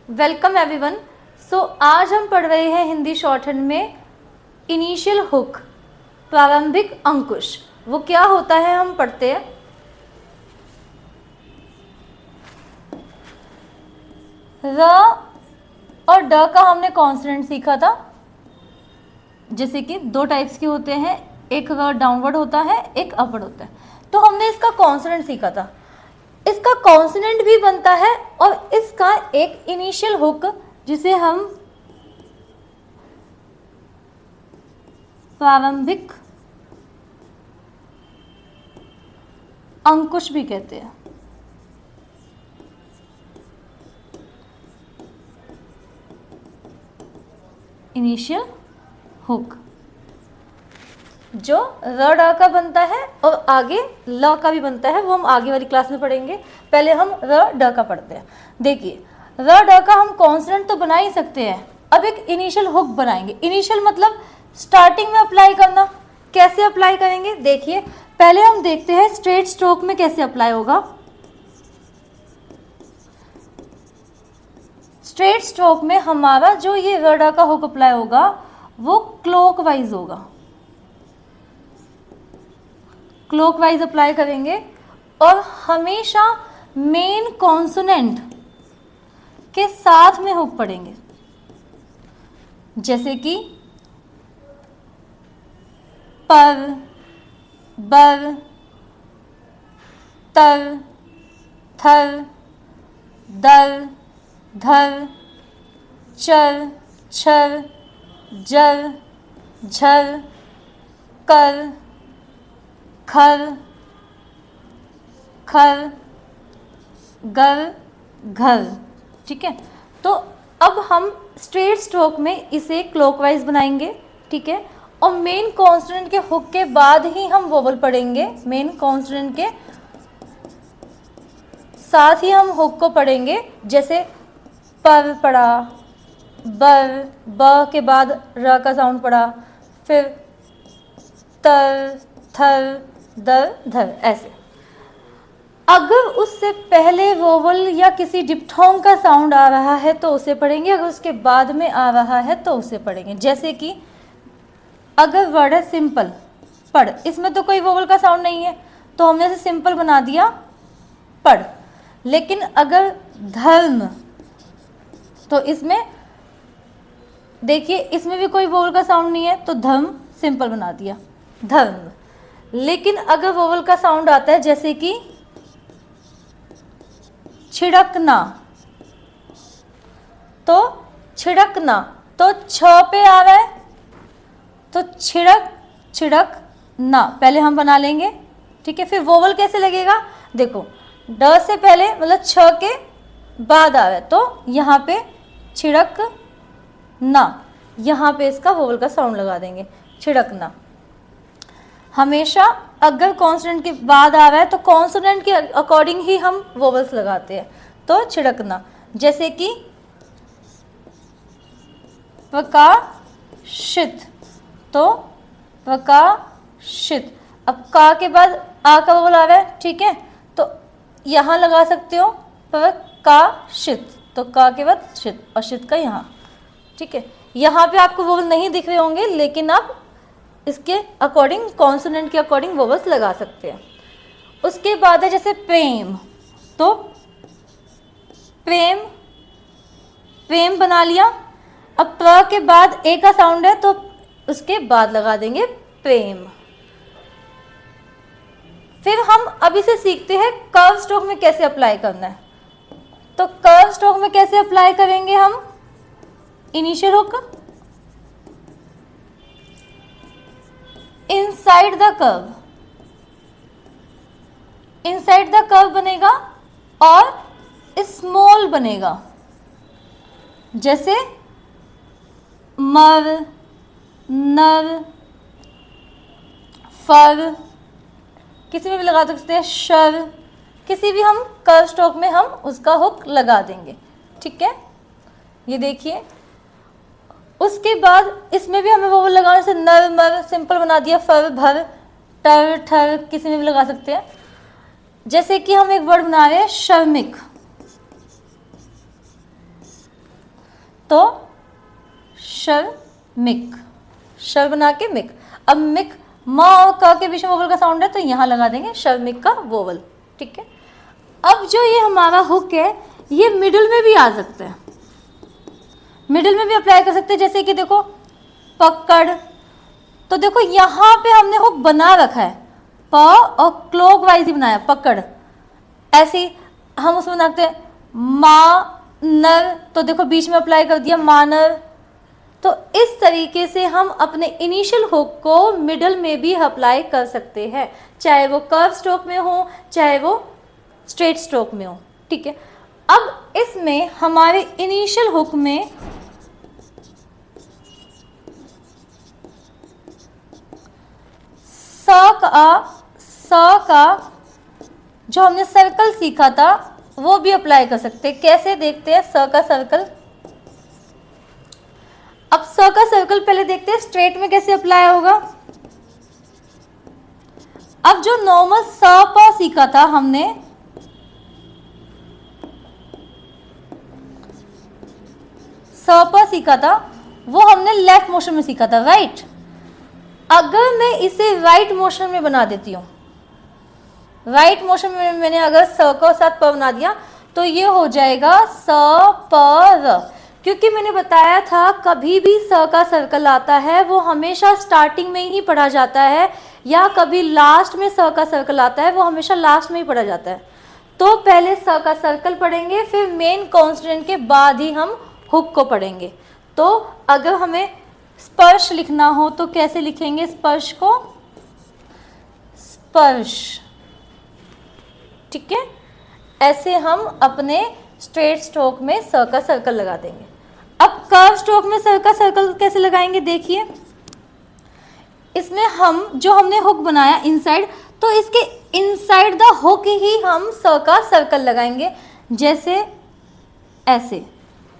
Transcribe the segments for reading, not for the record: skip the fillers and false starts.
Welcome everyone. सो आज हम पढ़ रहे हैं हिंदी शॉर्टहैंड में इनिशियल हुक, प्रारंभिक अंकुश। वो क्या होता है हम पढ़ते हैं। र और ड का हमने कॉन्सोनेंट सीखा था, जैसे कि दो टाइप्स के होते हैं, एक र डाउनवर्ड होता है, एक अपवर्ड होता है। तो हमने इसका कॉन्सोनेंट सीखा था। इसका कॉन्सोनेंट भी बनता है और इसका एक इनिशियल हुक जिसे हम प्रारंभिक अंकुश भी कहते हैं। इनिशियल हुक जो र डा का बनता है और आगे ल का भी बनता है, वो हम आगे वाली क्लास में पढ़ेंगे। पहले हम र ड का पढ़ते हैं। देखिए, र ड का हम कॉन्सोनेंट तो बना ही सकते हैं, अब एक इनिशियल हुक बनाएंगे। इनिशियल मतलब स्टार्टिंग में अप्लाई करना। कैसे अप्लाई करेंगे देखिए, पहले हम देखते हैं स्ट्रेट स्ट्रोक में कैसे अप्लाई होगा। स्ट्रेट स्ट्रोक में हमारा जो ये र ड का हुक अप्लाई होगा वो क्लॉकवाइज होगा। क्लॉकवाइज अप्लाई करेंगे और हमेशा मेन कॉन्सोनेंट के साथ में हुक पढ़ेंगे, जैसे कि पर, बर, तर, थर, दर, धर, चर, छर, जर, झर, कर, खर, खर, गर, घर। ठीक है, तो अब हम स्ट्रेट स्ट्रोक में इसे क्लॉकवाइज बनाएंगे। ठीक है, और मेन कॉन्सोनेंट के हुक के बाद ही हम वोवल पढ़ेंगे। मेन कॉन्सोनेंट के साथ ही हम हुक को पढ़ेंगे, जैसे पर पढ़ा, बर, ब के बाद र का साउंड पढ़ा, फिर तर, थर, दर, धर, ऐसे। अगर उससे पहले वोवल या किसी डिप्थोंग का साउंड आ रहा है तो उसे पढ़ेंगे, अगर उसके बाद में आ रहा है तो उसे पढ़ेंगे। जैसे कि अगर वर्ड है सिंपल, पढ़, इसमें तो कोई वोवल का साउंड नहीं है तो हमने इसे सिंपल बना दिया पढ़। लेकिन अगर धर्म, तो इसमें देखिए इसमें भी कोई वोवल का साउंड नहीं है तो धर्म सिंपल बना दिया धर्म। लेकिन अगर वोवल का साउंड आता है, जैसे कि छिड़कना, तो छिड़कना, तो छ पे आ रहा है तो छिड़क, छिड़क ना, पहले हम बना लेंगे। ठीक है, फिर वोवल कैसे लगेगा, देखो ड से पहले मतलब छ के बाद आ रहा है तो यहाँ पे छिड़क ना, यहाँ पे इसका वोवल का साउंड लगा देंगे, छिड़कना। हमेशा अगर कॉन्सोनेंट के बाद आ रहा है तो कॉन्सोनेंट के अकॉर्डिंग ही हम वोवल्स लगाते हैं, तो छिड़कना। जैसे कि प्रकाशित, तो प्रकाशित, अब का के बाद आ का वोवल आ रहा है, ठीक है, तो यहाँ लगा सकते हो प्रकाशित, तो का के बाद शित और शित का यहाँ। ठीक है, यहाँ पे आपको वोवल नहीं दिख रहे होंगे, लेकिन आप इसके अकॉर्डिंग कॉन्सोनेंट के अकॉर्डिंग वोवल्स लगा सकते हैं। उसके बाद है जैसे प्रेम, तो प्रेम, प्रेम बना लिया। अब प्र के बाद ए का साउंड है तो उसके बाद लगा देंगे प्रेम। फिर हम अभी से सीखते हैं कर्व स्ट्रोक में कैसे अप्लाई करना है। तो कर्व स्ट्रोक में कैसे अप्लाई करेंगे हम initial hook, inside the curve, inside the curve बनेगा और स्मॉल बनेगा, जैसे मर, नर, फर, किसी में भी लगा सकते हैं, शर, किसी भी हम कर्व स्ट्रोक में हम उसका हुक लगा देंगे। ठीक है, ये देखिए। उसके बाद इसमें भी हमें वोवल लगाने से नर, मर सिंपल बना दिया, फर, भर, टर, ठर, किसी में भी लगा सकते हैं। जैसे कि हम एक वर्ड बना रहे हैं शर्मिक, तो शर्मिक, शर बना के मिक। अब मिक म और क के बीच में वोवल का साउंड है तो यहाँ लगा देंगे शर्मिक का वोवल, ठीक है। अब जो ये हमारा हुक है ये मिडिल में भी आ सकता है, मिडिल में भी अप्लाई कर सकते हैं। जैसे कि देखो पकड़, तो देखो यहाँ पे हमने हुक बना रखा है प और क्लॉकवाइज ही बनाया पकड़। ऐसे ही हम उसमें बनाते हैं मानर, तो देखो बीच में अप्लाई कर दिया मानर। तो इस तरीके से हम अपने इनिशियल हुक को मिडल में भी अप्लाई कर सकते हैं, चाहे वो कर्व स्ट्रोक में हो चाहे वो स्ट्रेट स्ट्रोक में हो, ठीक है। अब इसमें हमारे इनिशियल हुक में स का जो हमने सर्कल सीखा था वो भी अप्लाई कर सकते हैं। कैसे देखते हैं स का सर्कल। अब स का सर्कल पहले देखते हैं स्ट्रेट में कैसे अप्लाई होगा। अब जो नॉर्मल स प सीखा था हमने, स प सीखा था वो हमने लेफ्ट मोशन में सीखा था, राइट। अगर मैं इसे राइट मोशन में बना देती हूँ, राइट मोशन में मैंने अगर स को साथ प बना दिया तो ये हो जाएगा स प र। क्योंकि मैंने बताया था कभी भी स का सर्कल आता है वो हमेशा स्टार्टिंग में ही पढ़ा जाता है, या कभी लास्ट में स का सर्कल आता है वो हमेशा लास्ट में ही पढ़ा जाता है। तो पहले स का सर्कल पढ़ेंगे, फिर मेन कॉन्स्टेंट के बाद ही हम हुक को पढ़ेंगे। तो अगर हमें स्पर्श लिखना हो तो कैसे लिखेंगे स्पर्श को, स्पर्श, ठीक है। ऐसे हम अपने स्ट्रेट स्ट्रोक में स का सर्कल लगा देंगे। अब कर्व स्ट्रोक में स का सर्कल कैसे लगाएंगे देखिए। इसमें हम जो हमने हुक बनाया इनसाइड, तो इसके इनसाइड द हुक ही हम स का सर्कल लगाएंगे। जैसे ऐसे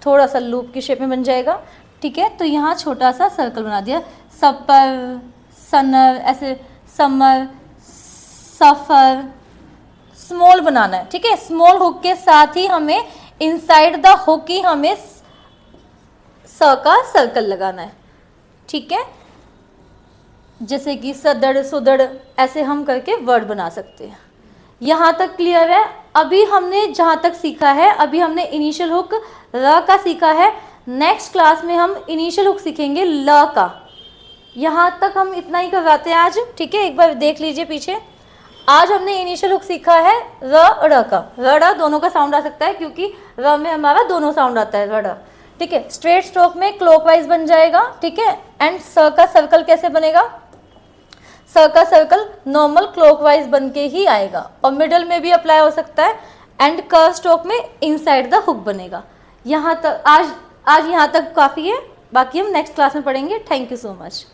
थोड़ा सा लूप की शेप में बन जाएगा, ठीक है। तो यहाँ छोटा सा सर्कल बना दिया, सपर, सनर, ऐसे समर, सफर, स्मॉल बनाना है, ठीक है। स्मॉल हुक के साथ ही हमें इनसाइड द हुक ही हमें स का सर्कल लगाना है, ठीक है। जैसे कि सदड़, सुदड़, ऐसे हम करके वर्ड बना सकते हैं। यहाँ तक क्लियर है। अभी हमने जहाँ तक सीखा है, अभी हमने इनिशियल हुक र का सीखा है। नेक्स्ट क्लास में हम इनिशियल हुक सीखेंगे ल का। यहाँ तक हम इतना ही करवाते हैं आज, ठीक है। एक बार देख लीजिए पीछे। आज हमने इनिशियल हुक सीखा है र का। र दोनों का साउंड आ सकता है क्योंकि र में हमारा दोनों साउंड आता है, र, ठीक है। स्ट्रेट स्ट्रोक में क्लॉकवाइज बन जाएगा, ठीक है। एंड स का सर्कल कैसे बनेगा, स का सर्कल नॉर्मल क्लॉकवाइज बन के ही आएगा और मिडल में भी अप्लाई हो सकता है। एंड कर्व स्ट्रोक में इनसाइड द हुक बनेगा। यहाँ तक आज यहाँ तक काफ़ी है, बाकी हम नेक्स्ट क्लास में पढ़ेंगे। Thank you so much.